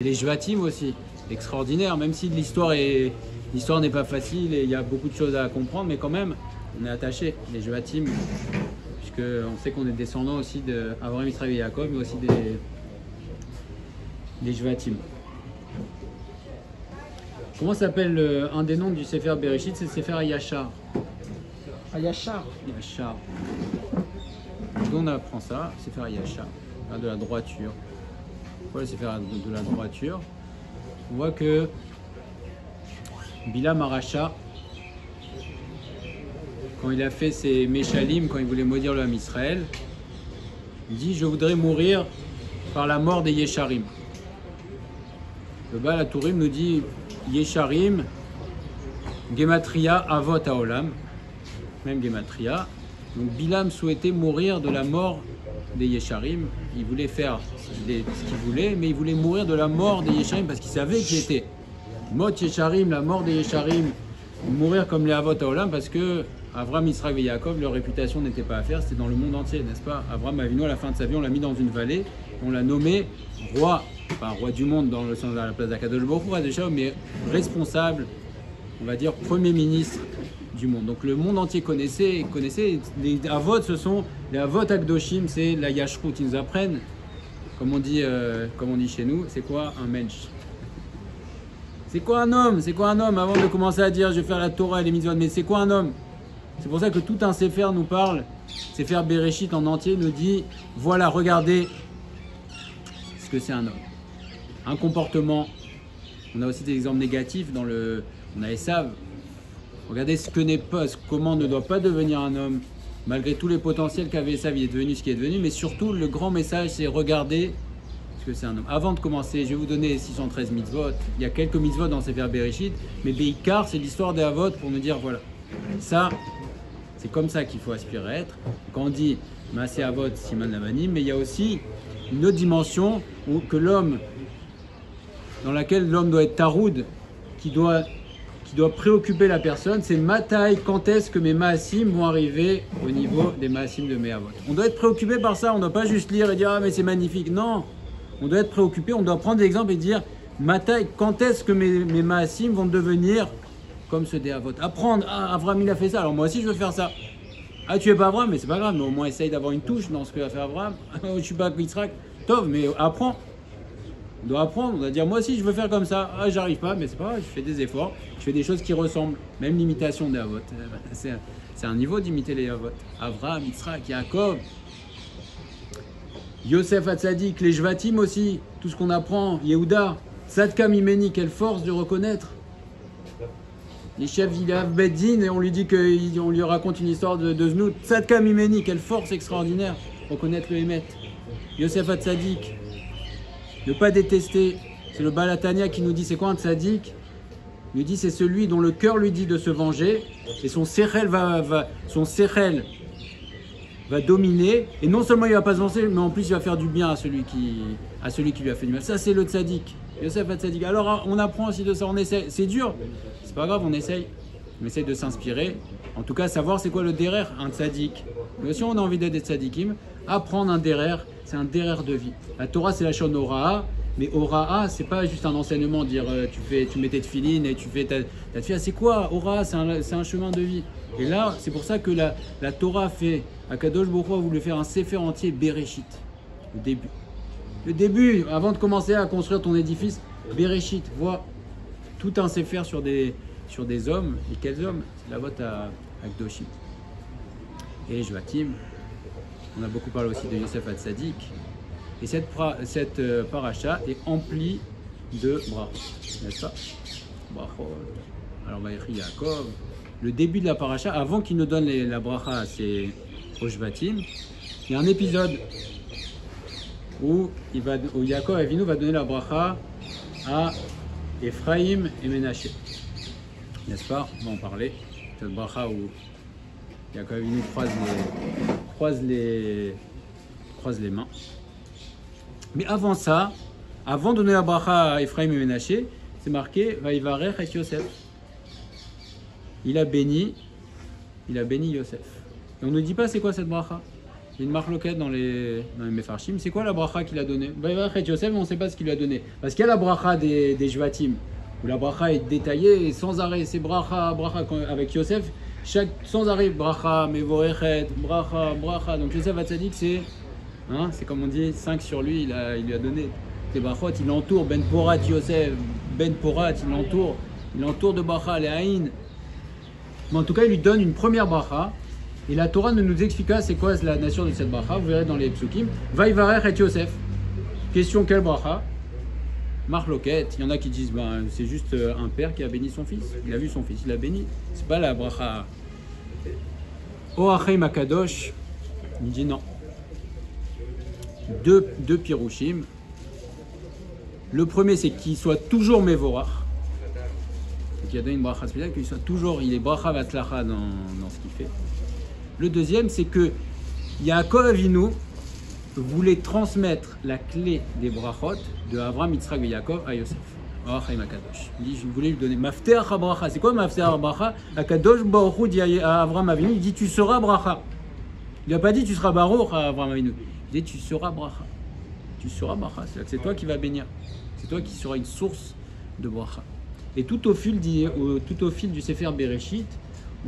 Les Jvatim aussi, extraordinaire, même si l'histoire n'est pas facile et il y a beaucoup de choses à comprendre, mais quand même, on est attaché. Les Jvatim, puisqu'on sait qu'on est descendant aussi d'Abraham, Israël et Jacob, mais aussi des Jvatim. Comment s'appelle un des noms du Sefer Bereshit? C'est le Sefer Yachar. Yachar. Yachar. D'où on apprend ça? Sefer Yachar, de la droiture. Pourquoi le Sefer de la droiture? On voit que Bilam Aracha, quand il a fait ses Meshalim, quand il voulait maudire le Ham Israël, il dit: je voudrais mourir par la mort des Yesharim. Le Baal HaTurim nous dit Yesharim, Gematria Avot Haolam, même Gematria. Donc Bilam souhaitait mourir de la mort des Yesharim. Il voulait faire ce qu'il voulait, mais il voulait mourir de la mort des Yesharim parce qu'il savait qu'il était Mot Yesharim, la mort des Yesharim, mourir comme les Avot Haolam, parce que Abraham, Israël et Jacob, leur réputation n'était pas à faire, c'était dans le monde entier, n'est-ce pas? Abraham Avinu, à la fin de sa vie, on l'a mis dans une vallée, on l'a nommé roi, enfin roi du monde dans le sens de la place d'Akadosh Baruch Hu, mais responsable, on va dire premier ministre du monde. Donc le monde entier connaissait les Avot, ce sont les Avot Akdoshim, c'est la Yashrut, ils nous apprennent, comme on dit chez nous, c'est quoi un mensch? C'est quoi un homme? C'est quoi un homme? Avant de commencer à dire je vais faire la Torah et les mitzvot, mais c'est quoi un homme? C'est pour ça que tout un Sefer nous parle, Sefer Bereshit en entier nous dit, voilà, regardez ce que c'est un homme. Un comportement, on a aussi des exemples négatifs on a Esav. Regardez ce que n'est pas, comment ne doit pas devenir un homme, malgré tous les potentiels qu'avait Esav, il est devenu ce qu'il est devenu, mais surtout le grand message c'est regardez ce que c'est un homme. Avant de commencer, je vais vous donner 613 mitzvot, il y a quelques mitzvot dans Sefer Bereshit, mais Beikar c'est l'histoire des Avot pour nous dire voilà, ça c'est comme ça qu'il faut aspirer à être. Quand on dit Maaseh Avot, Siman Lavanim, mais il y a aussi une autre dimension dans laquelle l'homme doit être taroud, qui doit préoccuper la personne, c'est Mataï, quand est-ce que mes Maasim vont arriver au niveau des Maasim de mes Avot. On doit être préoccupé par ça, on ne doit pas juste lire et dire ah mais c'est magnifique, non. On doit être préoccupé, on doit prendre des exemples et dire Mataï, quand est-ce que mes Maasim vont devenir comme ceux des Avot. Apprendre, ah Abraham il a fait ça, alors moi aussi je veux faire ça. Ah tu es pas Abraham, mais c'est pas grave, mais au moins essaye d'avoir une touche dans ce que va faire Abraham. Je suis pas Yitzhak, Tov, mais apprends. On doit apprendre, on doit dire moi aussi je veux faire comme ça. Ah j'arrive pas, mais c'est pas grave, je fais des efforts, je fais des choses qui ressemblent, même l'imitation des Avot. C'est un niveau d'imiter les Avot. Abraham, Yitzhak, Jacob, Yosef Hatzadik, les Jvatim aussi, tout ce qu'on apprend, Yehuda, Tzadka Mimeni, quelle force de reconnaître. Les chefs, il a Beddin et on lui dit qu'on lui raconte une histoire de Znout. Tzadka Mimeni, quelle force extraordinaire, reconnaître le Hémet. Yosef Hatzadik, ne pas détester, c'est le Baal HaTanya qui nous dit c'est quoi un Tzadik? Il nous dit c'est celui dont le cœur lui dit de se venger et son sechel va dominer, et non seulement il va pas se venger, mais en plus il va faire du bien à celui qui lui a fait du mal. Ça c'est le Tzadik, Yosef Hatzadik. Alors on apprend aussi de ça, on essaie, c'est dur, c'est pas grave, on essaye de s'inspirer, en tout cas savoir c'est quoi le derer, un Tzadik. Mais si on a envie d'être des Tzadikim, apprendre un derer, c'est un derer de vie. La Torah c'est la shon Hora'a, mais Hora'a c'est pas juste un enseignement, dire tu mets tes tefilines et tu fais ta tefila, c'est quoi Hora'a? C'est un chemin de vie. Et là c'est pour ça que la Torah fait, Akadosh Baruch Hu a voulu faire un Sefer entier Bereshit, le début, avant de commencer à construire ton édifice, Bereshit, vois tout un Sefer sur des hommes, et quels hommes? C'est la vote à Akdoshim. Et Jvatim, on a beaucoup parlé aussi de Yosef Hatzadik, et cette paracha est emplie de brachot, n'est-ce pas? Brachot. Alors Vayechi Yaakov, le début de la paracha, avant qu'il nous donne la bracha aux Jvatim, il y a un épisode où Yaakov Avinu va donner la bracha à Ephraïm et Ménaché. N'est-ce pas? On va en parler. Cette bracha où Yaakov Avinu croise les mains. Mais avant ça, avant de donner la bracha à Ephraïm et Ménaché, c'est marqué Vaïvarech et Yosef. Il a béni Yosef. Et on ne dit pas c'est quoi cette bracha. Il y a une marloquette dans les Mefarshim. C'est quoi la bracha qu'il a donnée? Vaïvarech Yosef, on ne sait pas ce qu'il lui a donné. Parce qu'il y a la bracha des Jvatim, où la bracha est détaillée et sans arrêt. C'est bracha, avec Yosef, sans arrêt, bracha, mevorechet, bracha. Donc Yosef Hatzadik, c'est comme on dit, 5 sur lui, il lui a donné. Les brachot, il l'entoure, Ben Porat Yosef, Ben Porat, il l'entoure de bracha, les haïn. Mais en tout cas, il lui donne une première bracha. Et la Torah ne nous explique pas c'est quoi la nature de cette bracha. Vous verrez dans les psukim. Vaïvarech et Yosef. Question quelle bracha? Marloquette. Il y en a qui disent c'est juste un père qui a béni son fils. Il a vu son fils, il a béni. C'est pas la bracha. Oachei Makadosh. Il dit non. Deux pirouchim. Le premier, c'est qu'il soit toujours Mevorach. Il a donné une bracha spéciale, qu'il soit toujours, il est bracha vatzlacha dans ce qu'il fait. Le deuxième, c'est que Yaakov Avinu voulait transmettre la clé des brachot de Avraham, Yitzhak et Yaakov à Yosef. Il dit, je voulais lui donner Mafteach bracha. C'est quoi Mafteach bracha? Akadosh Baruch Hu dit à Avraham Avinu, il dit tu seras bracha. Il n'a pas dit tu seras Baruch à Avraham Avinu. Il dit tu seras bracha. Tu seras bracha. C'est toi qui vas bénir. C'est toi qui seras une source de bracha. Et tout au fil du Sefer Bereshit,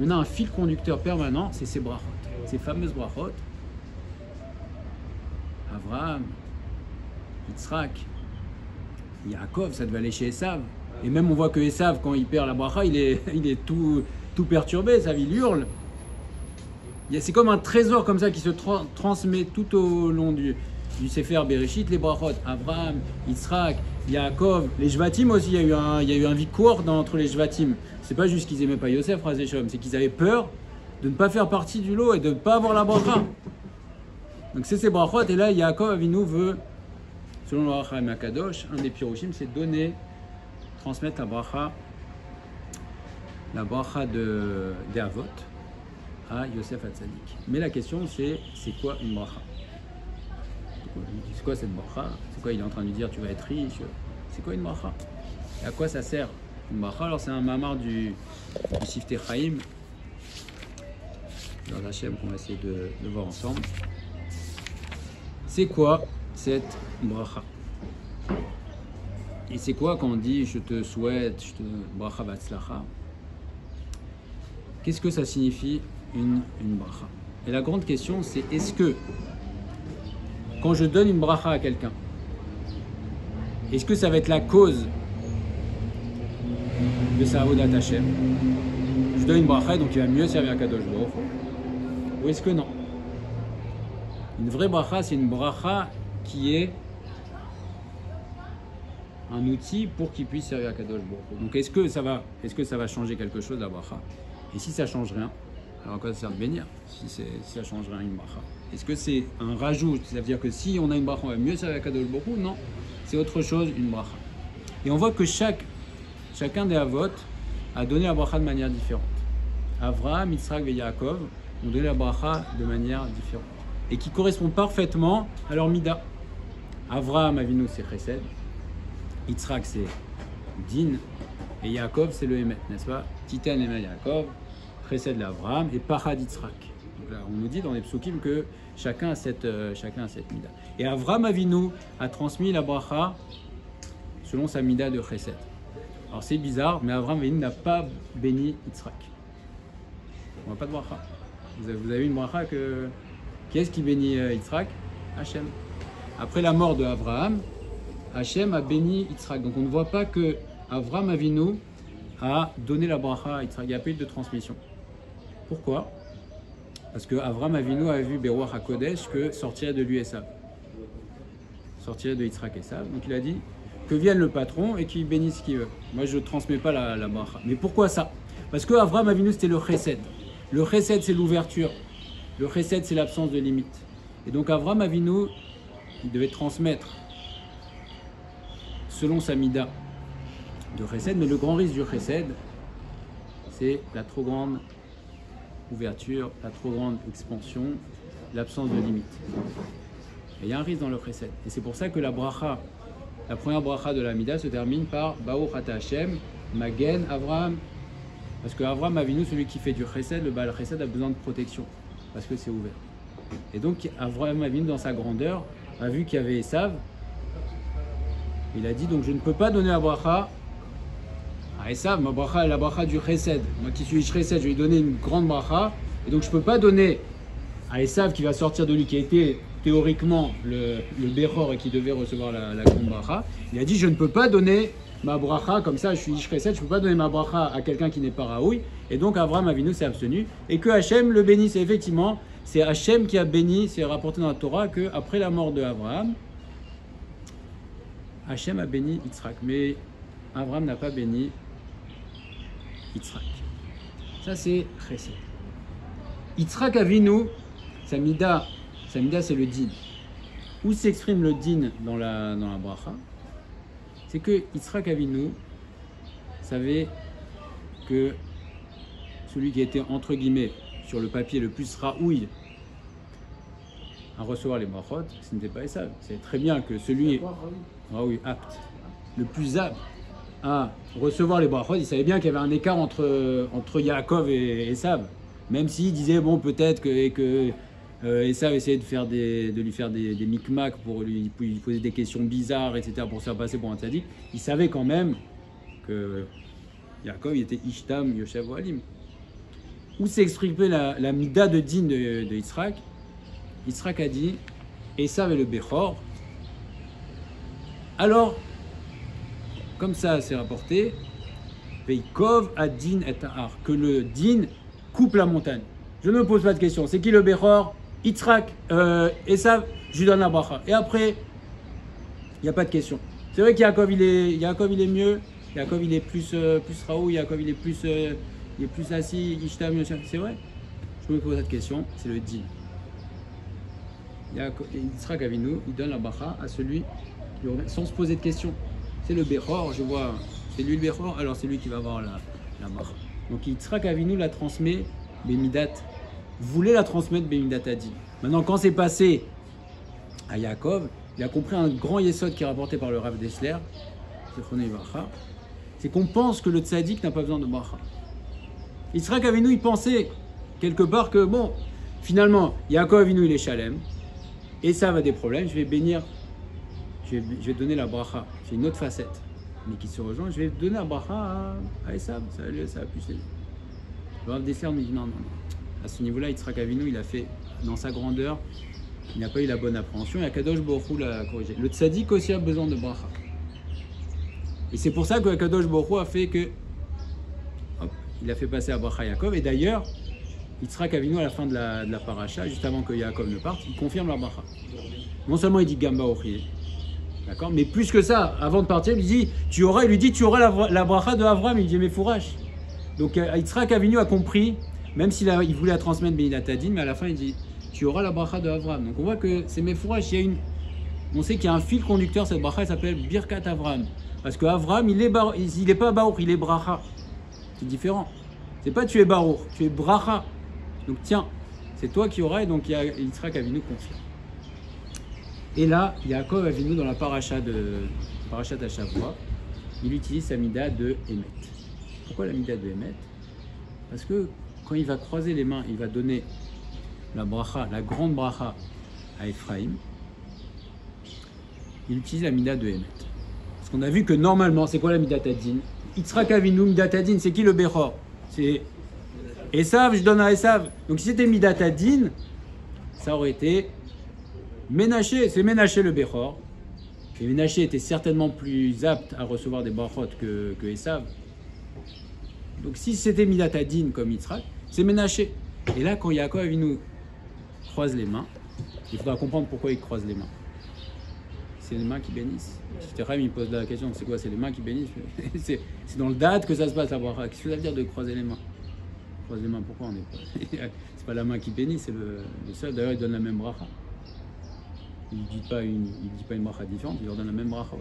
on a un fil conducteur permanent, c'est ces brachot, ces fameuses brachot. Avraham, Yitzhak, Yaakov, ça devait aller chez Esav. Et même on voit que Esav, quand il perd la bracha, il est tout perturbé, Esav, il hurle. C'est comme un trésor comme ça qui se transmet tout au long du Sefer Bereshit, les brachot, Avraham, Yitzhak, Yaakov, les Jvatim aussi, il y a eu un vikor entre les Jvatim. C'est pas juste qu'ils n'aimaient pas Yosef, c'est qu'ils avaient peur de ne pas faire partie du lot et de ne pas avoir la bracha. Donc c'est ces brachot, et là Yaakov Avinu veut, selon le Rachaim Akadosh, un des piroshim, c'est transmettre la bracha des Avot à Yosef Hatzadik. Mais la question c'est quoi une bracha? C'est quoi cette bracha? C'est quoi il est en train de lui dire tu vas être riche? C'est quoi une bracha? Et à quoi ça sert une bracha? Alors c'est un mamar du Siftei Chaim dans Hachem qu'on va essayer de voir ensemble. C'est quoi cette bracha? Et c'est quoi quand on dit je te souhaite, bracha vatzlacha? Qu'est-ce que ça signifie une bracha? Et la grande question c'est est-ce que quand je donne une bracha à quelqu'un, est-ce que ça va être la cause de sa avodat Hashem? Je donne une bracha donc il va mieux servir à Kadosh Baruch Hu. Ou est-ce que non? Une vraie bracha, c'est une bracha qui est un outil pour qu'il puisse servir à Kadosh Baruch Hu. Donc est-ce que ça va changer quelque chose la bracha? Et si ça change rien, alors à quoi ça sert de bénir si ça change rien une bracha? Est-ce que c'est un rajout? Ça veut dire que si on a une bracha, on va mieux servir à Kadosh Baruch Hu? Non, c'est autre chose, une bracha. Et on voit que chacun des avot a donné la bracha de manière différente. Avraham, Yitzhak et Yaakov ont donné la bracha de manière différente. Et qui correspond parfaitement à leur mida. Avraham Avinu c'est Chesed, Yitzhak c'est Din, et Yaakov c'est le Emet, n'est-ce pas? Titan Emet Yaakov, Chesed l'Avraham et Pachad Yitzhak. Donc là, on nous dit dans les psukim que chacun a cette mida. Et Avraham Avinu a transmis la bracha selon sa mida de Chesed. Alors c'est bizarre, mais Avraham Avinu n'a pas béni Yitzhak. On n'a pas de bracha. Vous avez une bracha que... Qui est-ce qui bénit Yitzhak? Hachem. Après la mort de Avraham, Hachem a béni Yitzhak. Donc on ne voit pas que Avraham Avinu a donné la bracha à Yitzhak. Il n'y a pas eu de transmission. Pourquoi? Parce que Avraham Avinu a vu Beruach HaKodesh que sortirait de lui Esav. Sortirait de Yitzhak Esav. Donc il a dit que vienne le patron et qu'il bénisse ce qu'il veut. Moi je ne transmets pas la bracha. Mais pourquoi ça? Parce que Avraham Avinu c'était le chesed. Le chesed c'est l'ouverture. Le chesed c'est l'absence de limite. Et donc Avraham Avinu, il devait transmettre selon sa mida de chesed. Mais le grand risque du chesed, c'est la trop grande ouverture, la trop grande expansion, l'absence de limite. Et il y a un risque dans le chesed. Et c'est pour ça que la première bracha de la mida se termine par Baruch Ata Hashem, Magen Avraham. Parce que Avraham Avinu, celui qui fait du chesed, le Baal chesed a besoin de protection. Parce que c'est ouvert. Et donc Avraham Avinu, dans sa grandeur, a vu qu'il y avait Esav. Il a dit donc je ne peux pas donner la bracha à Esav, ma bracha est la bracha du chesed. Moi qui suis chesed, je vais lui donner une grande bracha. Et donc je ne peux pas donner à Esav qui va sortir de lui, qui a été théoriquement le Bechor et qui devait recevoir la grande bracha. Il a dit je ne peux pas donner ma bracha comme ça, je suis ish chesed, je ne peux pas donner ma bracha à quelqu'un qui n'est pas raoui. Et donc Avraham Avinu s'est abstenu et que Hachem le bénisse. Et effectivement, c'est Hachem qui a béni, c'est rapporté dans la Torah qu'après la mort de Avraham, Hachem a béni Yitzhak. Mais Avraham n'a pas béni Yitzhak. Ça c'est chesed. Yitzhak Avinu, sa mida c'est le din. Où s'exprime le din dans la bracha? C'est que Yitzhak Avinu savait que celui qui était entre guillemets sur le papier le plus raoui à recevoir les brachot, ce n'était pas Esav. C'est très bien que celui raoui, apte, le plus apte à recevoir les brachot, il savait bien qu'il y avait un écart entre Yaakov et Esav. Même s'il disait bon peut-être que Esav essayait de lui faire des micmacs pour lui poser des questions bizarres, etc. pour se faire passer pour un tzaddik, il savait quand même que Yaakov il était Ishtam Yoshev Ohalim. Où s'est exprimée la mida de din de Yitzhak? Yitzhak a dit Esav est le Bechor. Alors, comme ça c'est rapporté, Veikov a din et Ahar, que le din coupe la montagne. Je ne me pose pas de question. C'est qui le Bechor? Yitzhak, Esav, je lui donne la bracha. Et après, il n'y a pas de question. C'est vrai qu'Yaakov il est mieux. Yaakov il est plus raoui. Yaakov il est plus assis. Ishtam, c'est vrai. Je me pose cette question. C'est le din. Yitzhak Avinu, il donne la bracha à celui sans se poser de questions. C'est le Bechor, je vois. C'est lui le Bechor, alors c'est lui qui va avoir la bracha. Donc Yitzhak Avinu la transmet Bemidat. Voulait la transmettre Bemidat Adin. Maintenant, quand c'est passé à Yaakov, il a compris un grand yesod qui est rapporté par le Rav Dessler, c'est qu'on pense que le tzaddik n'a pas besoin de bracha. Yitzhak Avinu, il pensait quelque part que bon, finalement, Yaakov Avinu il est shalem, et ça va des problèmes, je vais bénir, je vais donner la bracha. C'est une autre facette, mais qui se rejoint, je vais donner la bracha à Esav, ça va plus aider. Le Rav Dessler me dit non. À ce niveau-là, Yitzhak Avinu, il a fait dans sa grandeur, il n'a pas eu la bonne appréhension et Akadosh Baruch Hu l'a corrigé. Le tzaddik aussi a besoin de bracha. Et c'est pour ça que Akadosh Baruch Hu a fait que, il a fait passer à bracha Yaakov. Et d'ailleurs, Yitzhak Avinu à la fin de la paracha, juste avant que Yaakov ne parte, il confirme la bracha. Non seulement il dit Gamba Ochie, d'accord, mais plus que ça, avant de partir, il lui dit tu auras la bracha de Avraham. Il dit mais fourrache. Donc Yitzhak Avinu a compris. Même s'il voulait la transmettre Benidat Adin, mais à la fin il dit tu auras la bracha de Avraham. Donc on voit que c'est Mefourash, on sait qu'il y a un fil conducteur, cette bracha elle s'appelle Birkat Avraham. Parce que Avraham il est pas Baruch, il est Bracha. C'est différent. C'est pas tu es Baruch, tu es Bracha. Donc tiens, c'est toi qui auras, et donc Yitzhak Avinu confirme. Et là, Yaakov Avinu dans la parachat Hashavua, il utilise sa mida de Emet. Pourquoi la mida de Emet? Parce que quand il va croiser les mains, il va donner la bracha, la grande bracha à Ephraïm. Il utilise la mida de Emet. Parce qu'on a vu que normalement, c'est quoi la midat adin? Yitzhak Avinu, midat adin, c'est qui le Bechor? C'est Esav, je donne à Esav. Donc si c'était midat adin, ça aurait été Ménaché, c'est Ménaché le Bechor. Et Ménaché était certainement plus apte à recevoir des brachot que Esav. Donc si c'était midat adin comme Yitzhak, c'est Ménaché. Et là, quand Yaakov Avinu croise les mains, il faudra comprendre pourquoi il croise les mains. C'est les mains qui bénissent. Terraim, il pose la question, c'est quoi? C'est les mains qui bénissent. C'est dans le date que ça se passe à bracha. Qu'est-ce que ça veut dire de croiser les mains? Croiser les mains, pourquoi on n'est pas... C'est pas la main qui bénit, c'est le seul. D'ailleurs, il donne la même bracha. Il ne dit pas une bracha différente, il leur donne la même bracha.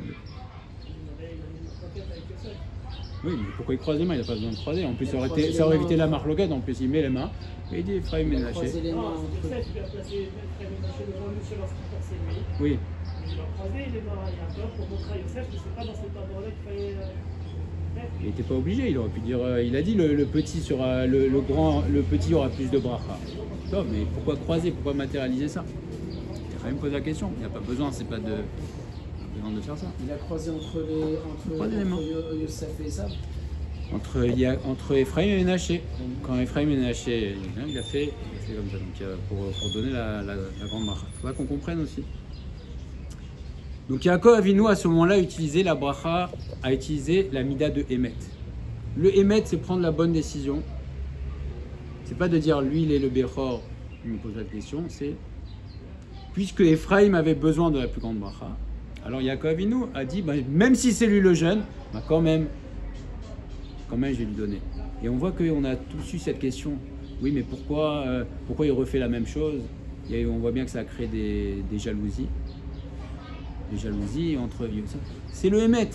Oui, mais pourquoi il croise les mains? Il n'a pas besoin de croiser. En plus, ça aurait évité la marloquette. En plus, il met les mains et il dit Ephraim Ménaché. Oui. Il a croisé les mains à Yaakov pour montrer à Yosef que c'est pas dans cet endroit-là qu'il fallait. Il n'était pas obligé, il aurait pu dire, il a dit le petit sera, le petit aura plus de bracha. Non, mais pourquoi croiser, pourquoi matérialiser ça? Il a quand même posé la question, il n'y a pas besoin, c'est pas de faire ça. Il a croisé entre Yosef et Esav. Entre Ephraim et Ménaché. Quand Ephraim et Ménaché, il a fait comme ça, donc, pour donner la grande bracha. Il faudra qu'on comprenne aussi. Donc Yaakov Avinu à ce moment-là a utilisé la mida de Hémet. Le Hémet, c'est prendre la bonne décision. C'est pas de dire lui il est le Bechor, il me pose la question, c'est puisque Ephraim avait besoin de la plus grande bracha, alors Yaakov Avinu a dit même si c'est lui le jeune, quand même je vais lui donner. Et on voit qu'on a tous eu cette question. Oui, mais pourquoi il refait la même chose? Et on voit bien que ça a créé des jalousies. Des jalousies entre... C'est le Hémet.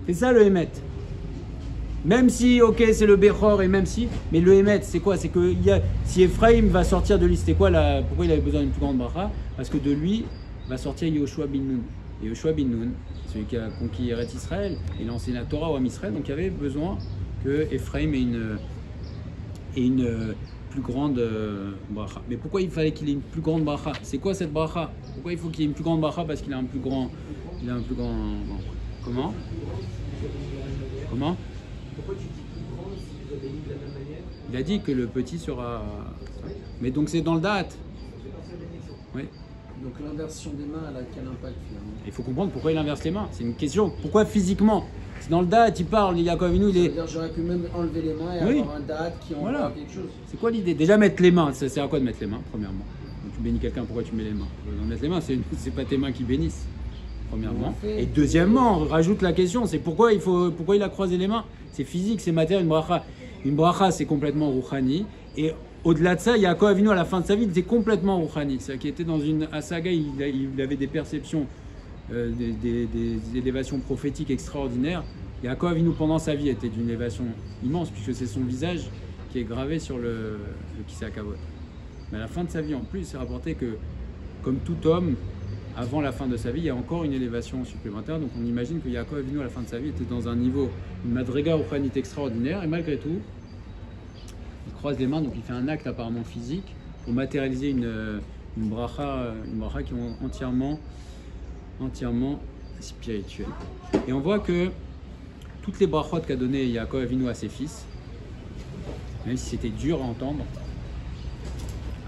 C'est ça le Hémet. Même si, ok, c'est le Bechor et même si... Mais le Hémet, c'est quoi? C'est que si Ephraim va sortir de lui, c'était quoi pourquoi il avait besoin d'une plus grande bracha? Parce que de lui va sortir Yoshua bin Nun. Et Yoshua bin Nun, celui qui a conquis Eretz Israël, il a enseigné la Torah au Am Israël, donc il y avait besoin que Ephraim ait une plus grande bracha. Mais pourquoi il fallait qu'il ait une plus grande bracha? C'est quoi cette bracha? Pourquoi il faut qu'il ait une plus grande bracha? Parce qu'il a un plus grand... Comment? Pourquoi tu dis plus grand si vous avez dit de la même manière? Il a dit que le petit sera... Mais donc c'est dans le date. Oui. Donc l'inversion des mains, elle a quel impact finalement? Il faut comprendre pourquoi il inverse les mains. C'est une question. Pourquoi physiquement? C'est dans le date, il parle, Yaakov Avinu, il est... C'est-à-dire j'aurais pu même enlever les mains et avoir un date qui envoie quelque chose. C'est quoi l'idée? Déjà mettre les mains, ça sert à quoi de mettre les mains, premièrement? Donc, tu bénis quelqu'un, pourquoi tu mets les mains? Mettre les mains, c'est pas tes mains qui bénissent, premièrement. Et deuxièmement, on rajoute la question, c'est pourquoi il a croisé les mains? C'est physique, c'est matériel, une bracha. Une bracha, c'est complètement rouchani. Et au-delà de ça, Yaakov Avinu, à la fin de sa vie, il était complètement rouchani. C'est-à-dire qu'il était dans une asaga, il avait des perceptions, des élévations prophétiques extraordinaires. Yaakov Avinu, pendant sa vie, était d'une élévation immense, puisque c'est son visage qui est gravé sur le Kisei HaKavod. Mais à la fin de sa vie, en plus, c'est rapporté que, comme tout homme, avant la fin de sa vie, il y a encore une élévation supplémentaire. Donc on imagine que Yaakov Avinu, à la fin de sa vie, était dans un niveau, une madriga rouchanite extraordinaire, et malgré tout, il croise les mains, donc il fait un acte apparemment physique pour matérialiser une bracha qui est entièrement spirituelle. Et on voit que toutes les brachot qu'a donné Yaakov Avinu à ses fils, même si c'était dur à entendre,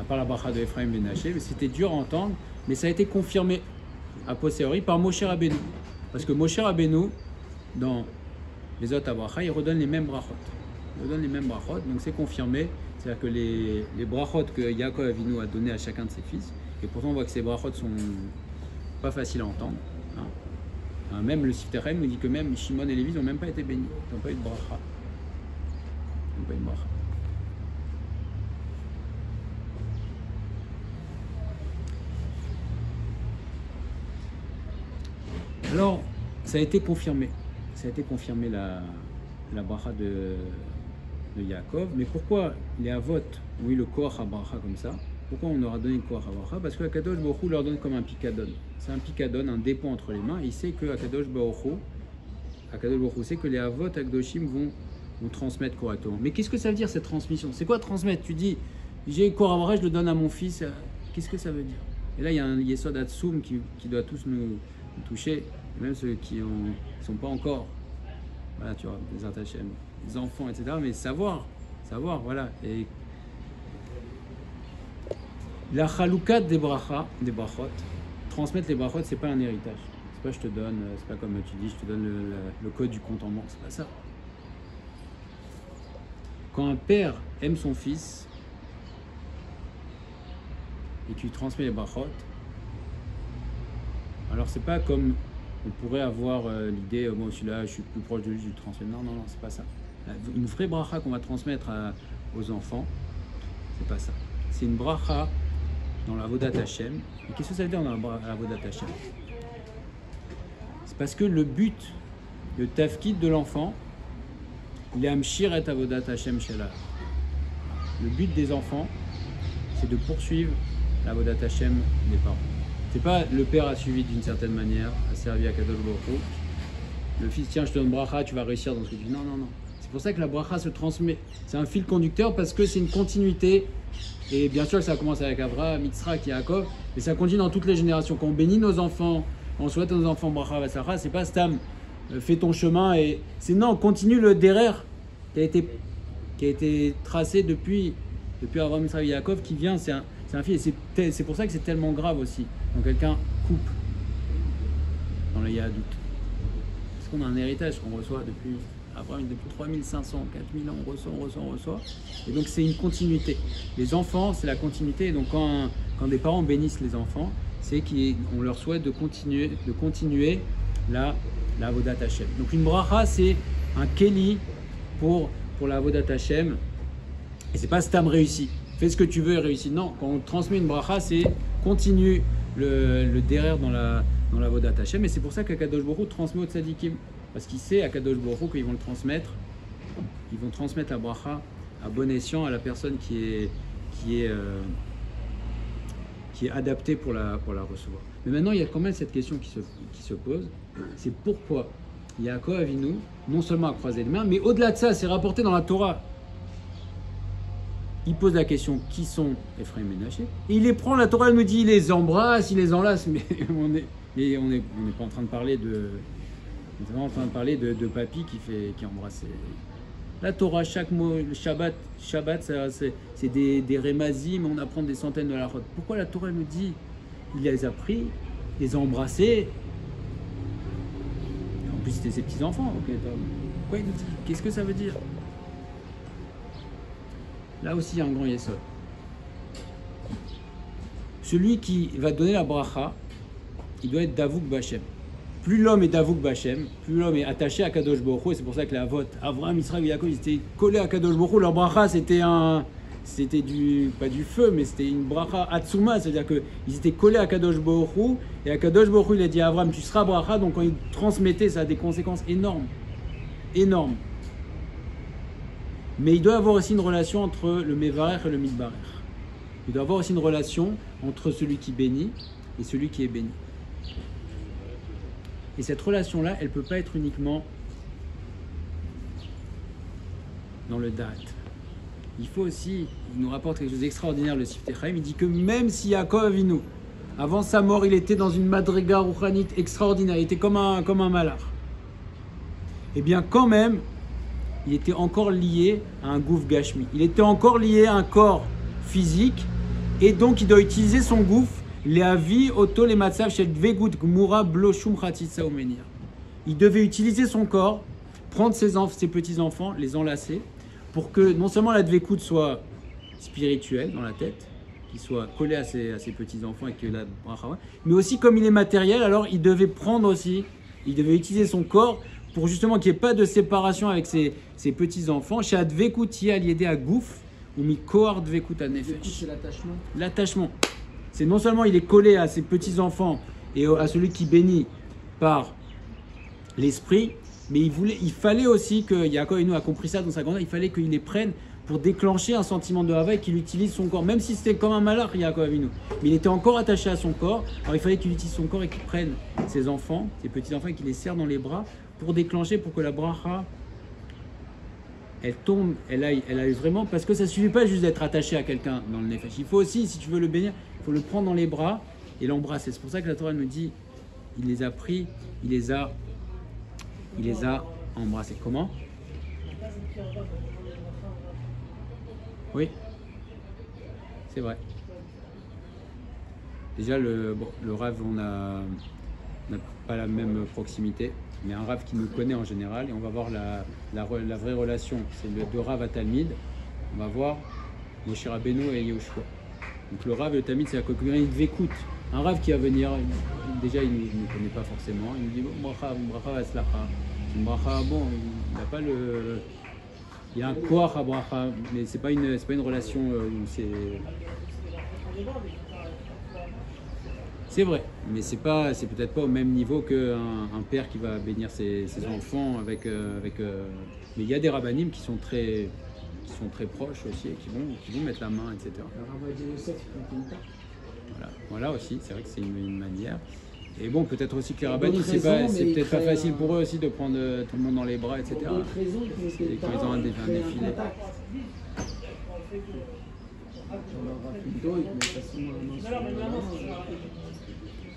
à part la bracha de Ephraim ben Ménaché, mais c'était dur à entendre, mais ça a été confirmé a posteriori par Moshe Rabbeinu. Parce que Moshe Rabbeinu, dans les autres bracha, il redonne les mêmes brachot. Donc c'est confirmé. C'est-à-dire que les brachot que Yaakov Avinu a donné à chacun de ses fils, et pourtant on voit que ces brachot sont pas faciles à entendre. Même le Sifterem nous dit que même Shimon et Lévi n'ont même pas été bénis, ils n'ont pas eu de bracha. Alors, ça a été confirmé. La bracha de Yaakov. Mais pourquoi les Avot ont eu le Koach HaBracha comme ça? Pourquoi on leur a donné le Koach HaBracha? Parce que Akadosh Baruch Hu leur donne comme un picadon. C'est un picadon, un dépôt entre les mains. Et il sait que Akadosh Baruch Hu sait que les Avot Akdoshim vont transmettre correctement. Mais qu'est-ce que ça veut dire cette transmission? C'est quoi transmettre? Tu dis, j'ai Koach HaBracha, je le donne à mon fils. Qu'est-ce que ça veut dire? Et là, il y a un Yesod Hatsoum qui doit tous nous toucher, même ceux qui ne sont pas encore, voilà, tu vois, des attachés, des enfants, etc. Mais savoir, voilà. Et la chaloukat des brachot, transmettre les brachot, c'est pas un héritage. C'est pas je te donne, c'est pas comme tu dis, je te donne le code du compte en banque, c'est pas ça. Quand un père aime son fils et tu lui transmets les brachot, alors c'est pas comme on pourrait avoir l'idée, moi celui-là je suis plus proche de lui, je lui transmets. Non, c'est pas ça. Une vraie bracha qu'on va transmettre aux enfants, c'est pas ça. C'est une bracha dans la Avodat Hashem. Et qu'est-ce que ça veut dire dans la Avodat Hashem? C'est parce que le but, le tafkid de l'enfant, il est Amshir et Avodat Hashem Shelah. Le but des enfants, c'est de poursuivre l'Avodat Hashem des parents. C'est pas le père a suivi d'une certaine manière, a servi à Kadosh Baruch Hu, le fils, tiens, je te donne bracha, tu vas réussir dans ce que tu dis. Non, non, non. C'est pour ça que la bracha se transmet. C'est un fil conducteur parce que c'est une continuité. Et bien sûr que ça commence avec Avraham, Yitzhak, Yaakov, mais ça continue dans toutes les générations. Quand on bénit nos enfants, on souhaite à nos enfants bracha vasacha, c'est pas stam, fais ton chemin et c'est non, continue le derer qui a été tracé depuis Avraham, Yitzhak, Yaakov qui vient, c'est un fil. Et c'est pour ça que c'est tellement grave aussi quand quelqu'un coupe dans le Yahadout. Parce qu'on a un héritage qu'on reçoit depuis 3500, 4000 ans, on reçoit. Et donc c'est une continuité. Les enfants, c'est la continuité. Et donc quand des parents bénissent les enfants, c'est qu'on leur souhaite de continuer la Avodat Hashem. Donc une bracha, c'est un keli pour la Avodat Hashem. Et c'est pas stam réussi. Fais ce que tu veux et réussis. Non, quand on transmet une bracha, c'est continue le derer dans la Avodat Hashem. Et c'est pour ça qu'Akadosh Baruch Hu transmet au tzadikim. Parce qu'il sait à Kadosh Baruch Hu qu'ils vont le transmettre. Ils vont transmettre la bracha à bon escient à la personne qui est adaptée pour la recevoir. Mais maintenant, il y a quand même cette question qui se pose. C'est pourquoi Yaakov Avinu, non seulement a croisé les mains, mais au-delà de ça, c'est rapporté dans la Torah. Il pose la question, qui sont Ephraim et Ménaché? Et il les prend, la Torah elle nous dit, il les embrasse, il les enlace, mais on n'est pas en train de parler de... On est vraiment en train de parler de papy qui embrasse. La Torah, chaque mot, le Shabbat c'est des rémazim, on apprend des centaines de halachot. Pourquoi la Torah nous dit, il les a pris, les a embrassés? En plus, c'était ses petits-enfants. Okay, pourquoi il nous dit? Qu'est-ce que ça veut dire? Là aussi, il y a un grand yesod. Celui qui va donner la bracha, il doit être Davouk Bachem. Plus l'homme est Davouk Bachem, plus l'homme est attaché à Kadosh Baruch Hu, et c'est pour ça que la vote, Avraham, Yitzhak et Yaakov, ils étaient collés à Kadosh Baruch Hu. Leur bracha, c'était pas du feu, mais c'était une bracha atsuma, c'est-à-dire qu'ils étaient collés à Kadosh Baruch Hu, et à Kadosh Baruch Hu, il a dit à Avraham, tu seras bracha, donc quand il transmettait, ça a des conséquences énormes. Énormes. Mais il doit y avoir aussi une relation entre le Mevarech et le Midbarech. Il doit y avoir aussi une relation entre celui qui bénit et celui qui est béni. Et cette relation-là, elle ne peut pas être uniquement dans le date. Il faut aussi, il nous rapporte quelque chose d'extraordinaire, le Siftei Chaim, il dit que même si Yaakov Avinu, avant sa mort, il était dans une madriga rouchanite extraordinaire, il était comme un malach. Eh bien quand même, il était encore lié à un gouffre gashmi. Il était encore lié à un corps physique, et donc il doit utiliser son gouffre. Il devait utiliser son corps, prendre ses petits-enfants, les enlacer, pour que non seulement la dvekout soit spirituelle dans la tête, qu'il soit collé à ses petits-enfants et que la bracha, mais aussi comme il est matériel, alors il devait utiliser son corps pour justement qu'il n'y ait pas de séparation avec ses petits-enfants. Chez Advekout Yaliédé à Gouf, ou mi Kohar Dvekout à Nefesh. C'est l'attachement. L'attachement. C'est non seulement il est collé à ses petits-enfants et à celui qui bénit par l'esprit, mais il fallait aussi que Yaakov Avinu a compris ça dans sa grandeur, il fallait qu'il les prenne pour déclencher un sentiment de hava et qu'il utilise son corps, même si c'était comme un malach Yaakov Avinu. Mais il était encore attaché à son corps, alors il fallait qu'il utilise son corps et qu'il prenne ses enfants, ses petits-enfants et qu'il les serre dans les bras pour déclencher, pour que la bracha elle tombe, elle aille vraiment, parce que ça ne suffit pas juste d'être attaché à quelqu'un dans le nefesh. Il faut aussi, si tu veux le bénir, il faut le prendre dans les bras et l'embrasser. C'est pour ça que la Torah nous dit, il les a pris, il les a embrassés. Comment? Oui, c'est vrai. Déjà, le Rav, on n'a pas la même proximité. Mais un Rav qui nous connaît en général, et on va voir la vraie relation, c'est de Rav à Talmid, on va voir Moshe Rabbeinu et Yehoshua. Donc le Rav et le Talmid, c'est la concurrence, il devait un Rav qui va venir, déjà il ne nous connaît pas forcément, il nous dit bon, bracha vaslacha, bracha, bon, il n'a pas le... Il y a un koach à bracha, mais c'est pas une relation où c'est... C'est vrai, mais c'est peut-être pas au même niveau qu'un père qui va bénir ses enfants avec mais il y a des rabbanim qui sont très proches aussi et qui vont mettre la main, etc. Le rabbin de Yosef, il fait une tarte. Voilà aussi, c'est vrai que c'est une manière. Et bon, peut-être aussi que les rabbinim, c'est peut-être pas facile pour eux aussi de prendre tout le monde dans les bras, etc. Pour d'autres raisons, Et quand ils ont un défilé. Alors,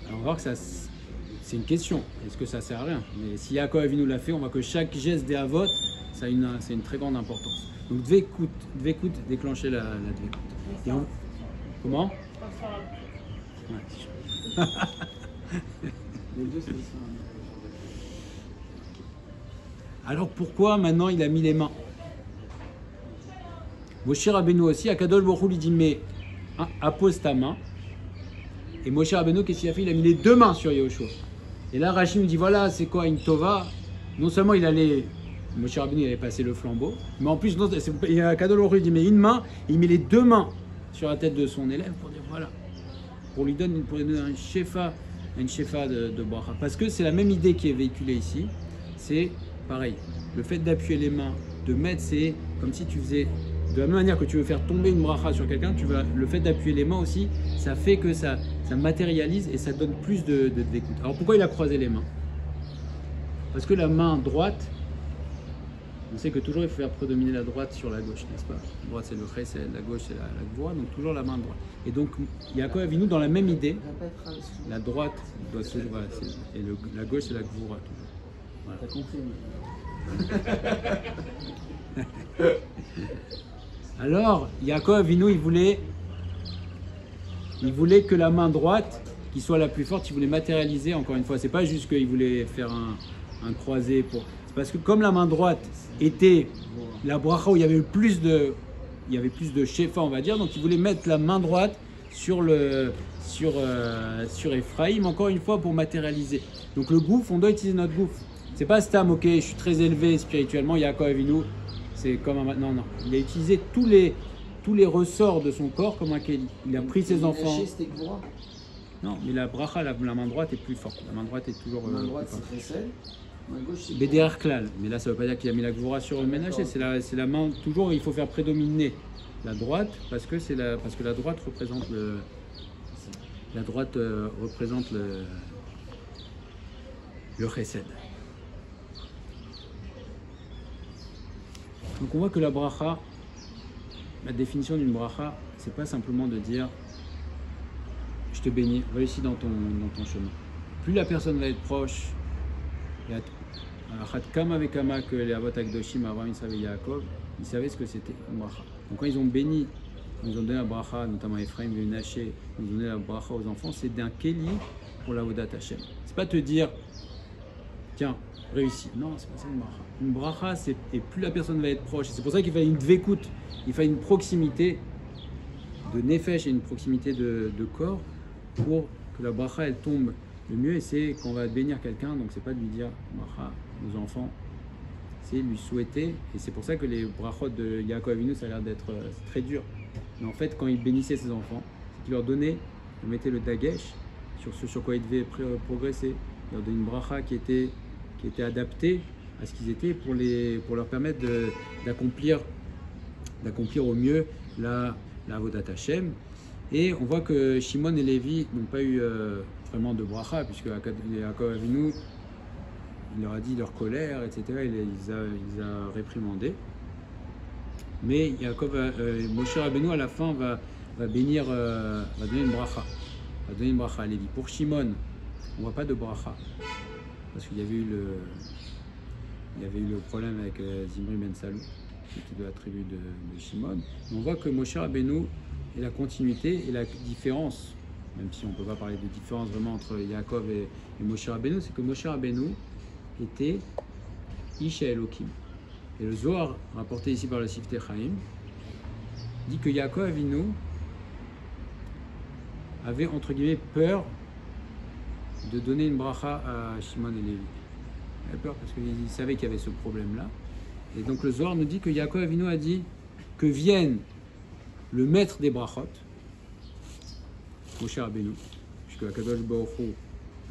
on va voir que ça, c'est une question. Est-ce que ça sert à rien? Mais si Yaakov Avinu l'a fait, on voit que chaque geste des Havot, ça a une très grande importance. Donc, Dvekout déclencher la Dvekout. Et comment? Ouais. Les deux, c'est ça. Alors pourquoi maintenant il a mis les mains? Moshe Rabbeinu aussi, Akadosh Baruch Hu lui dit mais appose ta main. Et Moshe Rabbeinu, qu'est-ce qu'il a fait? Il a mis les deux mains sur Yehoshua. Et là Rachid nous dit voilà, c'est quoi une tova? Non seulement Moshe Rabbeinu il allait passer le flambeau, mais en plus Akadosh Baruch Hu lui dit mais une main, il met les deux mains sur la tête de son élève pour dire voilà, pour lui donner un shefa de bracha. Parce que c'est la même idée qui est véhiculée ici. C'est pareil. Le fait d'appuyer les mains, de mettre, c'est comme si tu faisais, de la même manière que tu veux faire tomber une bracha sur quelqu'un, le fait d'appuyer les mains aussi, ça fait que ça matérialise et ça donne plus d'écoute. Alors pourquoi il a croisé les mains? Parce que la main droite, on sait que toujours il faut faire prédominer la droite sur la gauche, n'est-ce pas? La droite c'est le chesed, la gauche c'est la gvura, donc toujours la main droite. Et donc Yaakov Avinu dans la même idée, la droite doit se voilà, et la gauche c'est la gvura toujours. Voilà. T'as compris. Alors Yaakov Avinu il voulait que la main droite qui soit la plus forte, il voulait matérialiser encore une fois. C'est pas juste qu'il voulait faire un croisé pour. C'est parce que comme la main droite était la bracha où il y avait plus de shefa, on va dire, donc il voulait mettre la main droite sur Ephraïm, encore une fois, pour matérialiser. Donc le gouffre, on doit utiliser notre gouffre. C'est pas stam, ok, je suis très élevé spirituellement, Yaakov Avinu, c'est comme un... Non, il a utilisé tous les ressorts de son corps comme un Kéli. Il a pris ses enfants... Non, mais la bracha, la main droite est plus forte. La main droite est toujours... La main droite, c'est Chesed. BDR Klal, mais là ça veut pas dire qu'il a mis la Gvura sur le ménager, c'est la main, toujours il faut faire prédominer la droite parce que la droite représente le chesed. Donc on voit que la bracha, la définition d'une bracha, c'est pas simplement de dire je te bénis, réussis dans ton chemin. Plus la personne va être proche, que les Avot Akdoshim, Abraham, Yitzhak et Yaakov, ils savaient ce que c'était une bracha. Donc quand ils ont béni, ils ont donné la bracha, notamment Ephraim et Menaché, ils ont donné la bracha aux enfants, c'est d'un kéli pour la Vodat Hashem. C'est pas te dire, tiens, réussis. Non, c'est pas ça une bracha. Une bracha, et plus la personne va être proche. C'est pour ça qu'il fallait une dvekout, il fallait une proximité de nefesh et une proximité de corps pour que la bracha elle tombe. Le mieux, c'est qu'on va bénir quelqu'un, donc c'est pas de lui dire bracha aux enfants, c'est lui souhaiter, et c'est pour ça que les brachot de Yaakov Avinu, ça a l'air d'être très dur. Mais en fait, quand il bénissait ses enfants, c'est qu'il leur donnait, il mettait le dagesh sur ce sur quoi ils devaient progresser. Il leur donnait une bracha qui était adaptée à ce qu'ils étaient pour leur permettre d'accomplir au mieux la Avodat Hashem. Et on voit que Shimon et Lévi n'ont pas eu vraiment de bracha, puisque Yaakov Avinu, il leur a dit leur colère, etc. Il les a réprimandés. Mais Moshe Rabbeinu à la fin va bénir, va donner une bracha. Va donner une bracha à Lévi. Pour Shimon, on ne voit pas de bracha, parce qu'il y avait eu le problème avec Zimri Ben Salou, qui était de la tribu de Shimon. Mais on voit que Moshe Rabbeinu et la continuité et la différence, même si on ne peut pas parler de différence vraiment entre Yaakov et Moshe Rabbeinu, c'est que Moshe Rabbeinu était Ish Elokim. Et le Zohar, rapporté ici par le Siftei Chaim, dit que Yaakov Avinu avait entre guillemets peur de donner une bracha à Shimon et Lévi. Il avait peur parce qu'il savait qu'il y avait ce problème-là. Et donc le Zohar nous dit que Yaakov Avinu a dit que vienne le maître des brachot, Moshe Rabbeinu, puisque Akadosh Baruch Hu,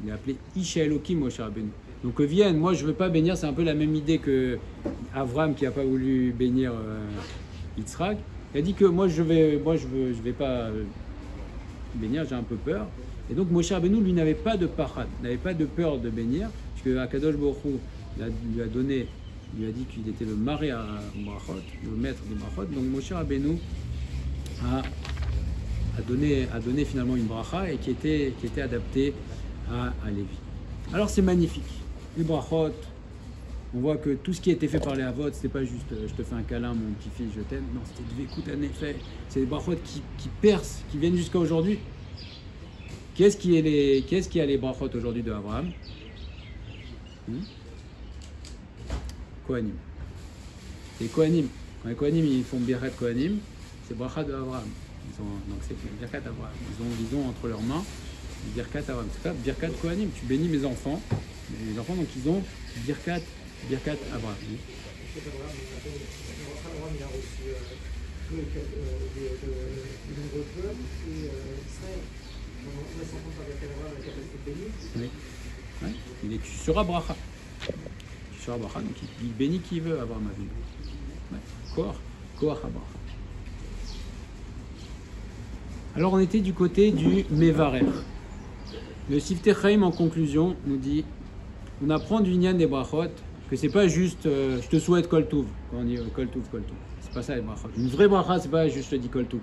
il est appelé Isha Elokim Moshe Rabbeinu. Donc vienne, moi je ne veux pas bénir, c'est un peu la même idée que Avram qui n'a pas voulu bénir Yitzhak. Il a dit que moi je vais pas bénir, j'ai un peu peur. Et donc Moshe Rabbeinu, lui, n'avait pas de pachad, n'avait pas de peur de bénir, puisque Akadosh Baruch Hu lui a dit qu'il était le mari à brachot, le maître des brachot. Donc Moshe Rabbeinu a donné finalement une bracha et qui était adaptée à Lévi. Alors c'est magnifique. Les brachot, on voit que tout ce qui a été fait par les avot, c'était pas juste je te fais un câlin, mon petit-fils, je t'aime. Non, c'était dvekut en effet. C'est des brachot qui percent, qui viennent jusqu'à aujourd'hui. Qu'est-ce qui a les brachot aujourd'hui de Abraham? Kohanim. Les Kohanim. Quand les Kohanim ils font Birkat Kohanim, c'est bracha de Abraham. Donc c'est Birkat Abraham. Ils ont entre leurs mains Birkat Abraham. C'est pas Birkat Kohanim. Tu bénis mes enfants. Les enfants, donc ils ont Birkat Abraham. Oui. Abraham il a reçu de nombreux peuples et Israël. On laisse entendre par Birkat Abraham la capacité de bénir. Oui. Ouais. Il est tu seras bracha. Tu seras bracha, donc il bénit qui veut Abraham Avinu. Ouais. Koach Abraham. Alors on était du côté du Mevarer. Le Siftei Chaim en conclusion nous dit, on apprend du Inyan des brachot que c'est pas juste je te souhaite kol touv, quand on dit kol touv. C'est pas ça les brachot. Une vraie bracha c'est pas juste je te dis kol touv.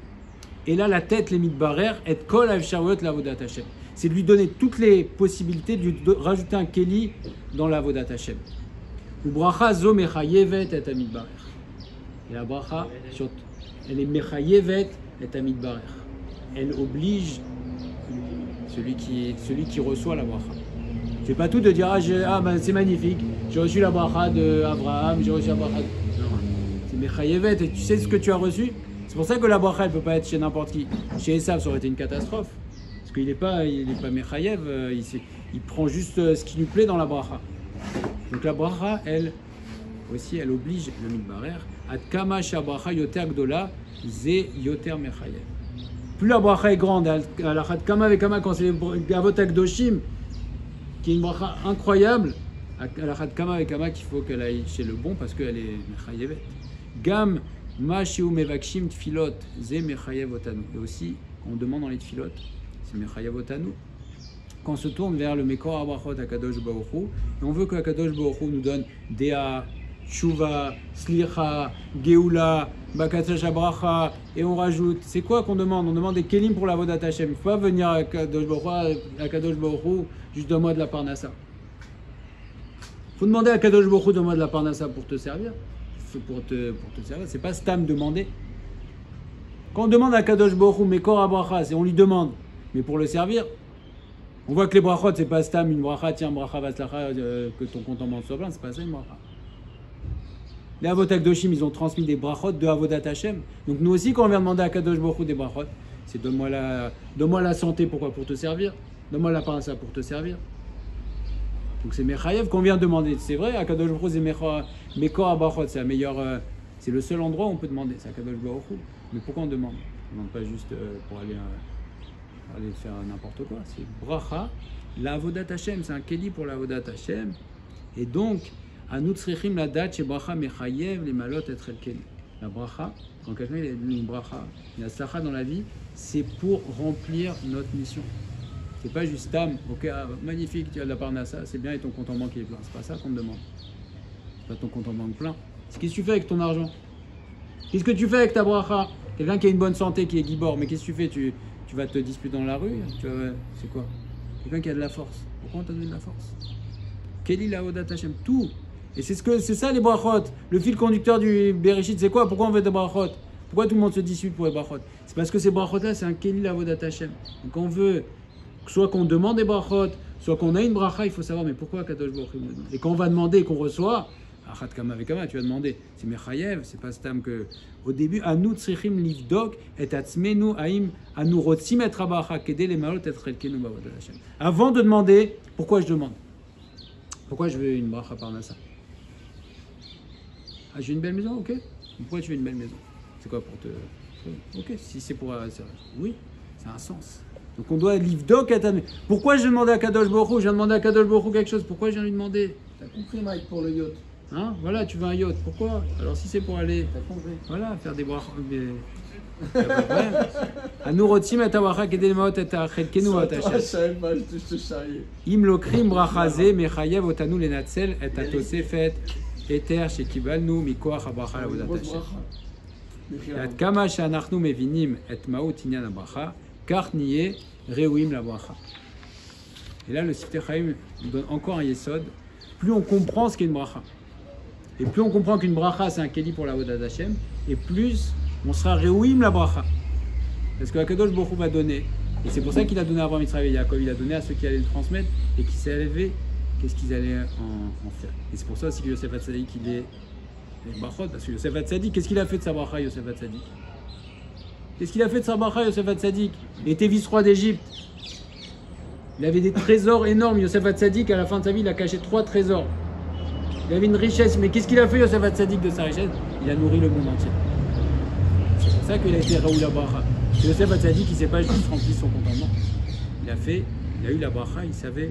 Et là la tête les mitbarer et kol avsharuot l'avodat Hashem. C'est de lui donner toutes les possibilités de lui rajouter un keli dans l'avodat Hashem. Ou bracha zo mechayevet et amidbarer. Et la bracha elle est mechayevet et amidbarer. Elle oblige celui qui reçoit la bracha. C'est pas tout de dire c'est magnifique, j'ai reçu la bracha d'Abraham, j'ai reçu la bracha de... Non, c'est Mechayevet et tu sais ce que tu as reçu. C'est pour ça que la bracha elle peut pas être chez n'importe qui. Chez Esav ça aurait été une catastrophe. Parce qu'il n'est pas Mechayev, il prend juste ce qui lui plaît dans la bracha. Donc la bracha elle aussi elle oblige le mitbarer ad kama shabracha yoter gdola ze yoter Mechayev. Plus la bracha est grande, à la Chad Kama avec Kama, quand c'est les Avot Akdoshim, qui est une bracha incroyable, à la Chad Kama avec Kama qu'il faut qu'elle aille chez le bon parce qu'elle est Mechayevet. Gam Ma Sheu Mevakshim Tfilot Ze Mechayev Otanu. Et aussi, on demande dans les Tfilot, c'est Mechayev Otanu. Quand on se tourne vers le Mekor Abrachot Akadosh Baruch Hu, et on veut que Akadosh Baruch Hu nous donne Dea, Shuva, Slicha, Geoula, Bakatsach Bracha, et on rajoute. C'est quoi qu'on demande? On demande des kelim pour la Vodat Hashem. Il ne faut pas venir à Kadosh Baruch Hu, juste donne-moi de la Parnassa. Il faut demander à Kadosh Baruch Hu, donne-moi de la Parnassa pour te servir. Pour te servir. C'est pas Stam demander. Quand on demande à Kadosh Baruch Hu, Mekor Abracha, c'est on lui demande, mais pour le servir. On voit que les brachot, c'est pas Stam, une bracha, tiens, bracha, vaslacha, que ton compte en banque soit plein, c'est pas ça une bracha. Les Avot Akdoshim, ils ont transmis des brachot de Avodat Hashem. Donc nous aussi, quand on vient demander à Kadosh Baruch Hu des brachot, c'est donne-moi la santé, pourquoi? Pour te servir. Donne-moi la parnassa pour te servir. Donc c'est Mechayev qu'on vient demander. C'est vrai, à Kadosh Baruch Hu, c'est Mekor Brachot, c'est la meilleure, c'est le seul endroit où on peut demander. C'est à Kadosh Baruch Hu. Mais pourquoi on demande? On ne demande pas juste pour aller faire n'importe quoi. C'est bracha, la Avodat Hashem, c'est un keli pour la Avodat Hashem. Et donc, à nous tzrichim la date chez bracha mechayev les malot être el keli. La bracha, quand quelqu'un a une bracha, il y a sacha dans la vie, c'est pour remplir notre mission. C'est pas juste tam, ok, magnifique, tu as de la parnassa, c'est bien et ton compte en banque est plein. C'est pas ça qu'on te demande. C'est pas ton compte en banque plein. C'est qu'est-ce que tu fais avec ton argent? Qu'est-ce que tu fais avec ta bracha? Quelqu'un qui a une bonne santé, qui est gibor, mais qu'est-ce que tu fais? Tu vas te disputer dans la rue? C'est quoi? Quelqu'un qui a de la force. Pourquoi on t'a donné de la force? Keli la Avodat Hashem, tout. Et c'est ça les brachot. Le fil conducteur du Bereshit, c'est quoi? Pourquoi on veut des brachot? Pourquoi tout le monde se dispute pour les brachot? C'est parce que ces brachot-là, c'est un Keli la Avodat Hashem. Donc on veut, soit qu'on demande des brachot, soit qu'on a une bracha, il faut savoir, mais pourquoi Kadosh Baruch Hu nous demande? Et quand on va demander et qu'on reçoit, Achat Kama Vekama, tu vas demander, c'est Mechayev, c'est pas Stam que. Au début, Anu Tzrichim Livdok et Atzmenu Haim Anu Rotzim et Rabacha Kede les Malot et Relkenu Bavodat Hashem. Avant de demander, pourquoi je demande? Pourquoi je veux une bracha parnassa? Ah, j'ai une belle maison, ok. Pourquoi tu veux une belle maison? C'est quoi pour te. Ok, si c'est pour. Oui, c'est un sens. Donc on doit Livdok et Atzmenu. Pourquoi je demande à Kadosh Baruch Hu? Je viens demander à Kadosh Baruch Hu quelque chose. Pourquoi je viens lui demander? T'as compris, Mike, pour le yacht? Hein? Voilà, tu veux un yacht. Pourquoi? Alors si c'est pour aller, T'as compris? voilà, faire des bras, Anurotim et awacha kedelmaot et achelkenu ot Hashem. Je savais pas, je te charriais. Im lokrim brachaze mechayev otanu lenatzel et atosefet eter shekibalnu mikoach habracha lavodat Hashem. Et kama she'anachnu mevinim et maot inyan habracha, kach niye reuim labracha. Et là, le Sifter Chaim nous donne encore un yesod. Plus on comprend ce qu'est une bracha, et plus on comprend qu'une bracha c'est un keli pour l'avodat Hashem, et plus on sera reuim la bracha. Parce que Akadosh Baruch Hu va donner, et c'est pour ça qu'il a donné à Abraham, Yitzhak et Yaakov, il a donné à ceux qui allaient le transmettre et qui s'est élevé, qu'est-ce qu'ils allaient en faire. Et c'est pour ça aussi que Yosef Hatzadik il est brachot, parce que Yosef Hatzadik, qu'est-ce qu'il a fait de sa bracha, Yosef Hatzadik? Qu'est-ce qu'il a fait de sa bracha, Yosef Hatzadik? Il était vice-roi d'Égypte. Il avait des trésors énormes. Yosef Hatzadik, à la fin de sa vie, il a caché 3 trésors. Il avait une richesse, mais qu'est-ce qu'il a fait, Yosef Hatzadik, de sa richesse? Il a nourri le monde entier. C'est pour ça qu'il a été Raoul la bracha. Yosef Hatzadik, il ne s'est pas juste rempli son contentement. Il a eu la bracha, il savait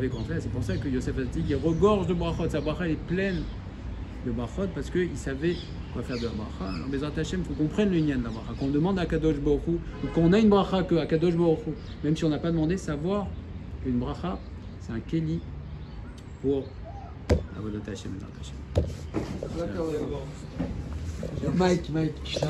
quoi faire. C'est pour ça que Yosef Hatzadik, il regorge de brachot. Sa bracha, elle est pleine de brachot parce qu'il savait quoi faire de la bracha. Alors, Bezrat Hashem, il faut qu'on prenne le nyan de la bracha, qu'on demande à Kadosh Baruch Hu, ou qu'on a une bracha que à Kadosh Baruch Hu, même si on n'a pas demandé, savoir qu'une bracha, c'est un keli pour Avodat Hashem, Bezrat Hashem. Mike.